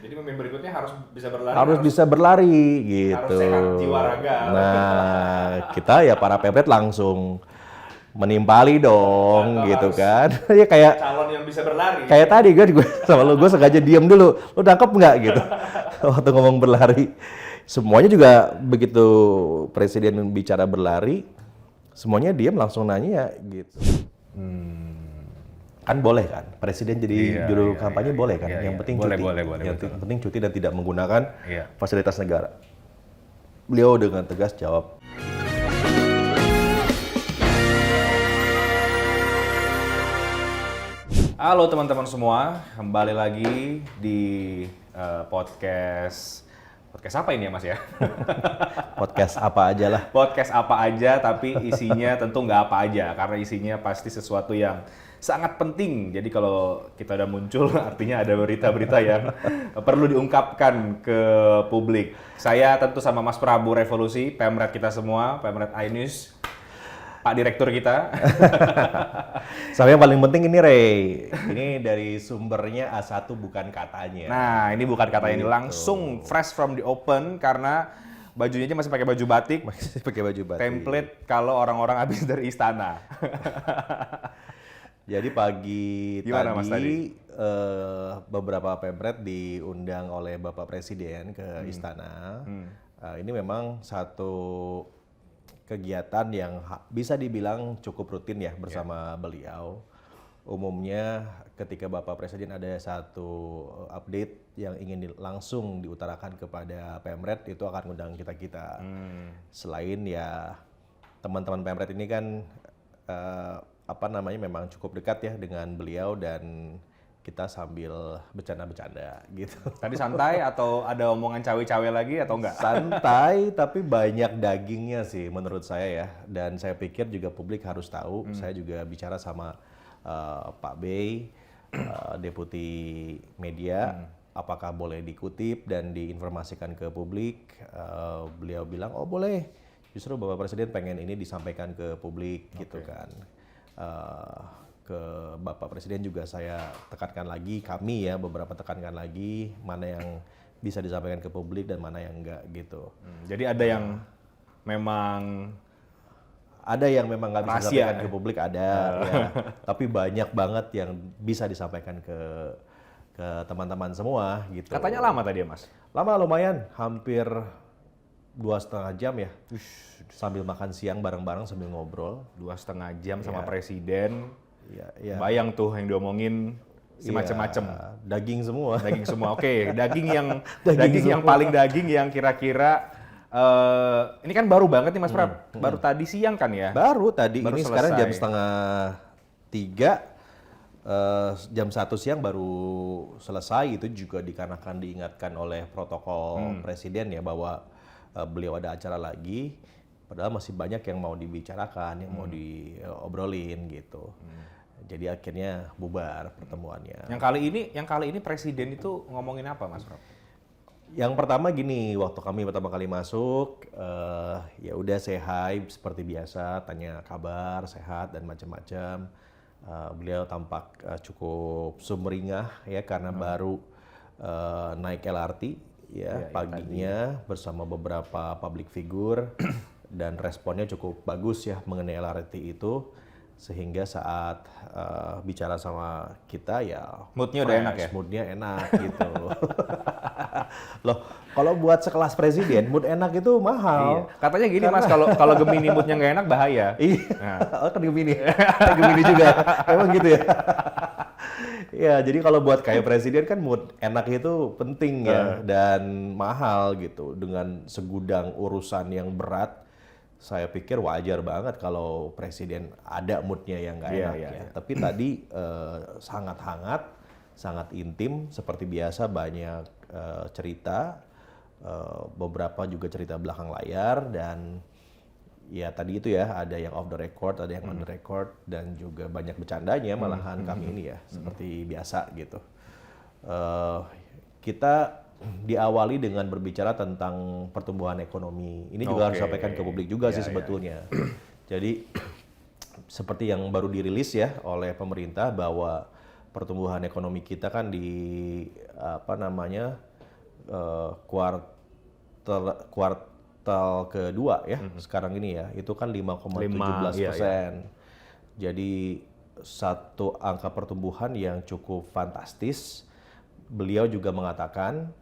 Jadi pemimpin berikutnya harus bisa berlari. Harus bisa berlari gitu. Harus sehat jiwa raga. Nah, kita ya para pepret langsung menimpali dong gitu kan. Ya kayak calon yang bisa berlari. kayak tadi gue sama lu, gue sengaja diem dulu. Lu nangkep nggak gitu waktu ngomong berlari. Semuanya juga begitu presiden bicara berlari, semuanya diem langsung nanya gitu. Kan boleh kan, presiden jadi juru kampanye boleh kan, yang penting cuti. Yang penting cuti dan tidak menggunakan fasilitas negara. Beliau dengan tegas jawab. Halo teman-teman semua, kembali lagi di podcast apa ini ya Mas ya? Podcast apa aja lah. Podcast apa aja, tapi isinya tentu nggak apa aja, karena isinya pasti sesuatu yang sangat penting. Jadi kalau kita udah muncul, artinya ada berita-berita yang perlu diungkapkan ke publik. Saya tentu sama Mas Prabu Revolusi, Pemret kita semua, Pemret iNews, Pak Direktur kita. Sama yang paling penting ini Rey, ini dari sumbernya A1 bukan katanya. Nah, ini bukan katanya, ini langsung fresh from the open karena bajunya aja masih pakai baju batik. Masih pakai baju batik. Template kalau orang-orang habis dari istana. Jadi pagi Gimana, Mas, tadi? Beberapa pemret diundang oleh Bapak Presiden ke istana. Ini memang satu kegiatan yang bisa dibilang cukup rutin ya bersama beliau. Umumnya ketika Bapak Presiden ada satu update yang ingin langsung diutarakan kepada Pemret, itu akan undang kita-kita. Selain ya teman-teman Pemret ini kan memang cukup dekat ya dengan beliau dan kita sambil bercanda-bercanda gitu. Tadi santai atau ada omongan cawe-cawe lagi atau enggak? Santai tapi banyak dagingnya sih menurut saya ya. Dan saya pikir juga publik harus tahu. Saya juga bicara sama Pak Bey, Deputi Media, apakah boleh dikutip dan diinformasikan ke publik. Beliau bilang, oh boleh. Justru Bapak Presiden pengen ini disampaikan ke publik gitu kan. Ke Bapak Presiden juga saya tekankan lagi, kami ya beberapa tekankan lagi mana yang bisa disampaikan ke publik dan mana yang enggak gitu. Jadi ada yang memang nggak bisa disampaikan ke publik ada, ya. Tapi banyak banget yang bisa disampaikan ke teman-teman semua gitu. Katanya lama tadi ya Mas? Lama lumayan, hampir 2,5 jam ya. Sambil makan siang bareng-bareng sambil ngobrol. 2,5 jam sama presiden. Iya. Bayang tuh yang diomongin si macem-macem. Daging semua. Daging semua. Oke, daging yang paling daging yang kira-kira ini kan baru banget nih Mas Prab. Baru tadi siang kan ya? Baru tadi, ini selesai. sekarang jam 2:30, jam 1 siang baru selesai. Itu juga dikarenakan diingatkan oleh protokol presiden ya bahwa beliau ada acara lagi. Padahal masih banyak yang mau dibicarakan, yang mau diobrolin gitu. Jadi akhirnya bubar pertemuannya. Yang kali ini presiden itu ngomongin apa Mas Prab? Yang pertama gini, waktu kami pertama kali masuk, ya udah say hi seperti biasa, tanya kabar, sehat dan macam-macam. Beliau tampak cukup sumringah ya karena baru naik LRT ya paginya bersama beberapa public figure dan responnya cukup bagus ya mengenai LRT itu. Sehingga saat bicara sama kita ya moodnya udah enak ya? Moodnya enak gitu. Loh, kalau buat sekelas presiden, mood enak itu mahal. Iya. Katanya gini Mas, kalau Gemini moodnya nggak enak bahaya. Iya, oh kan Gemini. Gemini juga, emang gitu ya? Ya, jadi kalau buat kayak presiden kan mood enak itu penting ya, dan mahal gitu. Dengan segudang urusan yang berat, saya pikir wajar banget kalau presiden ada moodnya yang nggak enak ya. Tapi tadi sangat hangat, sangat intim, seperti biasa banyak cerita, beberapa juga cerita belakang layar, dan ya tadi itu ya ada yang off the record, ada yang on the record, dan juga banyak bercandanya malahan kami ini ya, seperti biasa gitu. Kita diawali dengan berbicara tentang pertumbuhan ekonomi. Ini juga harus sampaikan ke publik juga sih sebetulnya. Jadi seperti yang baru dirilis ya oleh pemerintah bahwa pertumbuhan ekonomi kita kan di kuartal kedua ya sekarang ini ya itu kan 5,17%. Jadi satu angka pertumbuhan yang cukup fantastis. Beliau juga mengatakan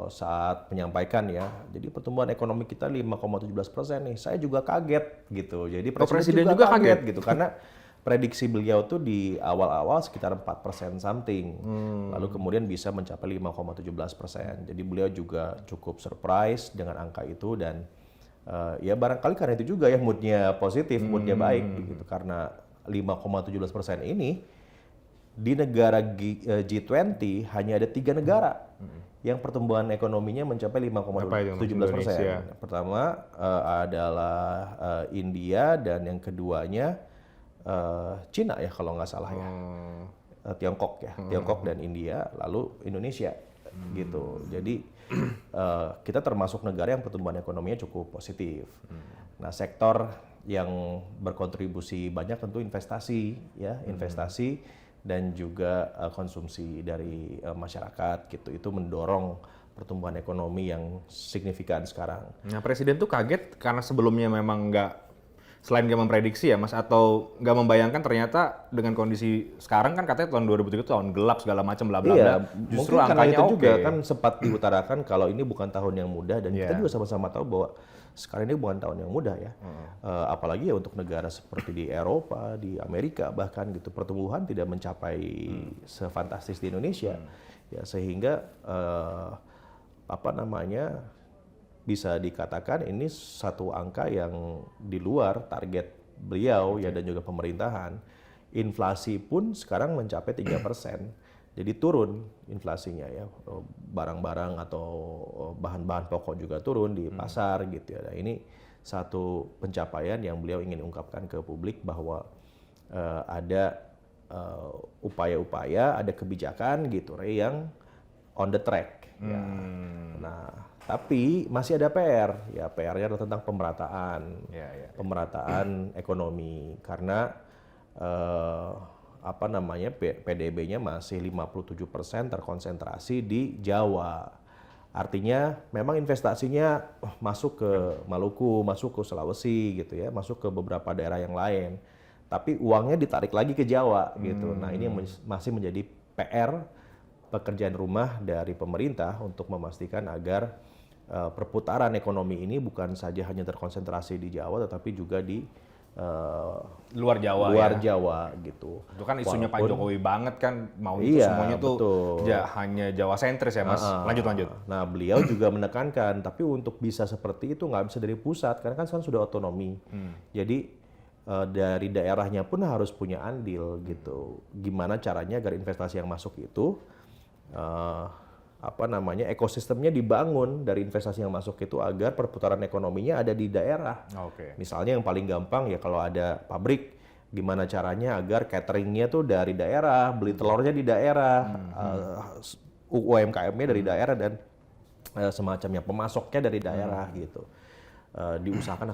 saat menyampaikan ya, jadi pertumbuhan ekonomi kita 5,17% nih. Saya juga kaget gitu. Jadi presiden juga kaget gitu karena prediksi beliau tuh di awal-awal sekitar 4% something, lalu kemudian bisa mencapai 5,17%. Jadi beliau juga cukup surprise dengan angka itu dan ya barangkali karena itu juga ya moodnya positif, moodnya baik gitu karena 5,17% ini di negara G20 hanya ada 3 negara yang pertumbuhan ekonominya mencapai 5,17%. Pertama adalah India dan yang keduanya Cina ya kalau nggak salah ya, Tiongkok ya, Tiongkok dan India, lalu Indonesia gitu. Jadi kita termasuk negara yang pertumbuhan ekonominya cukup positif. Nah sektor yang berkontribusi banyak tentu investasi ya, investasi dan juga konsumsi dari masyarakat gitu. Itu mendorong pertumbuhan ekonomi yang signifikan sekarang. Nah presiden tuh kaget karena sebelumnya memang selain nggak memprediksi ya Mas, atau nggak membayangkan ternyata dengan kondisi sekarang kan katanya tahun 2003 itu tahun gelap segala macam bla bla bla. Justru angkanya itu juga kan sempat diutarakan kalau ini bukan tahun yang mudah dan kita juga sama-sama tahu bahwa sekarang ini bukan tahun yang mudah ya. Apalagi ya untuk negara seperti di Eropa, di Amerika bahkan gitu pertumbuhan tidak mencapai sefantastis di Indonesia. Ya sehingga bisa dikatakan ini satu angka yang di luar target beliau ya dan juga pemerintahan. Inflasi pun sekarang mencapai 3%. Jadi turun inflasinya ya. Barang-barang atau bahan-bahan pokok juga turun di pasar gitu ya. Nah, ini satu pencapaian yang beliau ingin ungkapkan ke publik bahwa ada upaya-upaya, ada kebijakan gitu yang on the track. Ya. Nah, tapi masih ada PR, ya PR-nya adalah tentang pemerataan ekonomi karena PDB-nya masih 57% terkonsentrasi di Jawa. Artinya memang investasinya masuk ke Maluku, masuk ke Sulawesi gitu ya, masuk ke beberapa daerah yang lain. Tapi uangnya ditarik lagi ke Jawa gitu. Nah, ini yang masih menjadi PR pekerjaan rumah dari pemerintah untuk memastikan agar perputaran ekonomi ini bukan saja hanya terkonsentrasi di Jawa tetapi juga di luar Jawa gitu. Itu kan isunya Pak Jokowi banget kan, mau itu semuanya tuh hanya Jawa sentris ya Mas. Lanjut. Nah beliau juga menekankan tapi untuk bisa seperti itu nggak bisa dari pusat karena kan sekarang sudah otonomi. Jadi dari daerahnya pun harus punya andil gitu. Gimana caranya agar investasi yang masuk itu ekosistemnya dibangun dari investasi yang masuk itu agar perputaran ekonominya ada di daerah. Misalnya yang paling gampang ya kalau ada pabrik, gimana caranya agar cateringnya tuh dari daerah, beli telurnya di daerah, UMKM-nya dari daerah dan semacamnya pemasoknya dari daerah gitu. Diusahakan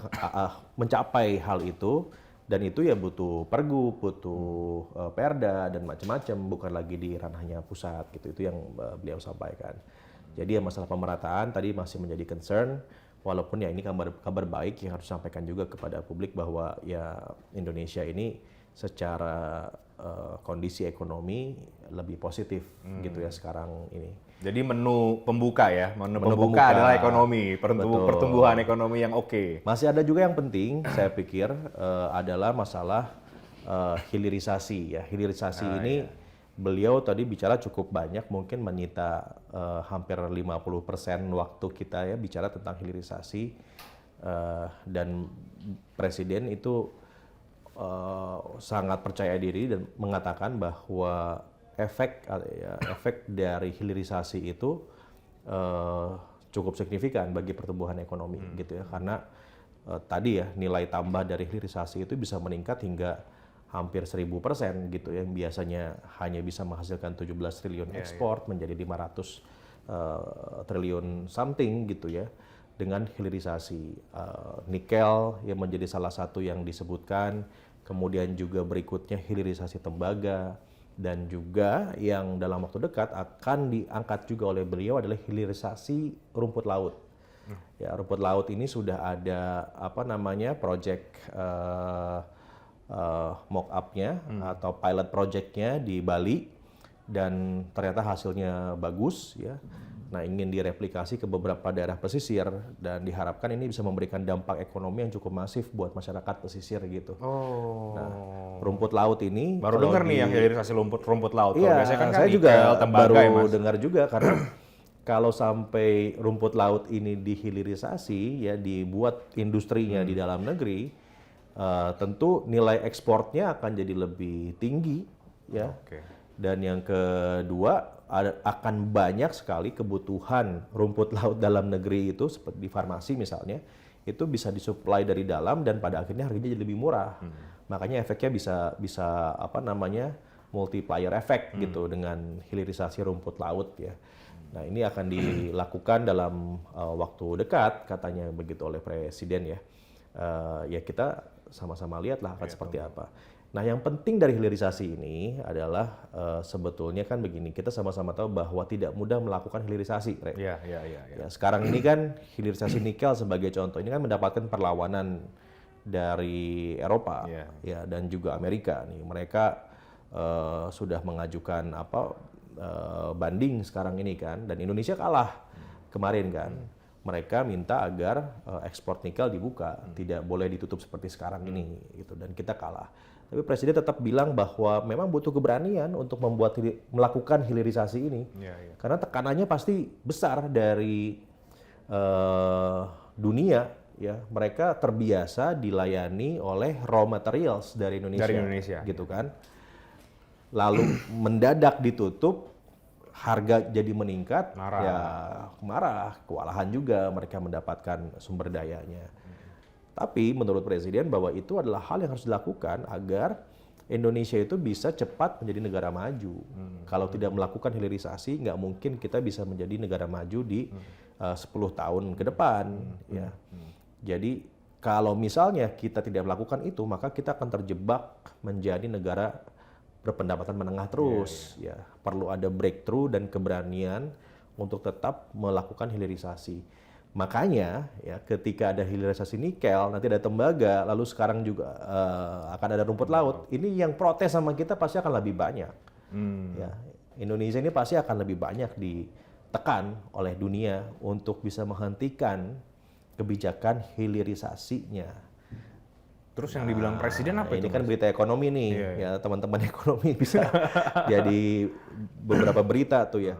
mencapai hal itu. Dan itu ya butuh pergub, butuh perda dan macam-macam, bukan lagi di ranahnya pusat gitu. Itu yang beliau sampaikan. Jadi ya masalah pemerataan tadi masih menjadi concern, walaupun ya ini kabar baik yang harus disampaikan juga kepada publik bahwa ya Indonesia ini secara kondisi ekonomi lebih positif gitu ya sekarang ini. Jadi menu pembuka adalah ekonomi, pertumbuhan ekonomi yang oke. Masih ada juga yang penting saya pikir adalah masalah hilirisasi ya. Hilirisasi ini beliau tadi bicara cukup banyak, mungkin menyita hampir 50% waktu kita ya bicara tentang hilirisasi dan presiden itu sangat percaya diri dan mengatakan bahwa efek dari hilirisasi itu cukup signifikan bagi pertumbuhan ekonomi gitu ya karena tadi ya nilai tambah dari hilirisasi itu bisa meningkat hingga hampir 1000% gitu ya, yang biasanya hanya bisa menghasilkan 17 triliun ekspor menjadi 500 triliun something gitu ya dengan hilirisasi. Nikel yang menjadi salah satu yang disebutkan, kemudian juga berikutnya hilirisasi tembaga, Dan juga yang dalam waktu dekat akan diangkat juga oleh beliau adalah hilirisasi rumput laut. Ya, rumput laut ini sudah ada project mock up-nya atau pilot project-nya di Bali, dan ternyata hasilnya bagus ya. Nah, ingin direplikasi ke beberapa daerah pesisir dan diharapkan ini bisa memberikan dampak ekonomi yang cukup masif buat masyarakat pesisir gitu. Nah, rumput laut ini Baru dengar nih yang hilirisasi rumput laut. Kalau iya, biasanya kan saya nikel, juga tembaga baru ya, Mas. dengar juga karena kalau sampai rumput laut ini dihilirisasi ya, dibuat industrinya di dalam negeri, tentu nilai ekspornya akan jadi lebih tinggi ya. Dan yang kedua, akan banyak sekali kebutuhan rumput laut dalam negeri itu, seperti di farmasi misalnya, itu bisa disuplai dari dalam dan pada akhirnya harganya jadi lebih murah. Makanya efeknya bisa multiplier effect gitu dengan hilirisasi rumput laut ya. Nah, ini akan dilakukan dalam waktu dekat katanya begitu oleh Presiden ya. Ya kita sama-sama lihatlah akan seperti apa. Nah, yang penting dari hilirisasi ini adalah sebetulnya kan begini, kita sama-sama tahu bahwa tidak mudah melakukan hilirisasi, Re. Iya. Ya, sekarang ini kan hilirisasi nikel sebagai contoh ini kan mendapatkan perlawanan dari Eropa ya, dan juga Amerika nih. Mereka sudah mengajukan banding sekarang ini kan, dan Indonesia kalah kemarin kan. Mereka minta agar ekspor nikel dibuka, tidak boleh ditutup seperti sekarang ini gitu, dan kita kalah. Tapi Presiden tetap bilang bahwa memang butuh keberanian untuk melakukan hilirisasi ini. Karena tekanannya pasti besar dari dunia ya. Mereka terbiasa dilayani oleh raw materials dari Indonesia. Gitu kan. Lalu mendadak ditutup, harga jadi meningkat, marah, kewalahan juga mereka mendapatkan sumber dayanya. Tapi menurut Presiden bahwa itu adalah hal yang harus dilakukan agar Indonesia itu bisa cepat menjadi negara maju. Kalau tidak melakukan hilirisasi, nggak mungkin kita bisa menjadi negara maju di 10 tahun ke depan. Ya. Jadi kalau misalnya kita tidak melakukan itu, maka kita akan terjebak menjadi negara berpendapatan menengah terus. Ya, perlu ada breakthrough dan keberanian untuk tetap melakukan hilirisasi. Makanya ya, ketika ada hilirisasi nikel, nanti ada tembaga, lalu sekarang juga akan ada rumput laut. Ini yang protes sama kita pasti akan lebih banyak. Ya, Indonesia ini pasti akan lebih banyak ditekan oleh dunia untuk bisa menghentikan kebijakan hilirisasinya. Terus yang dibilang Presiden apa itu? Ini kan berita ekonomi nih, ya teman-teman ekonomi bisa jadi beberapa berita tuh ya.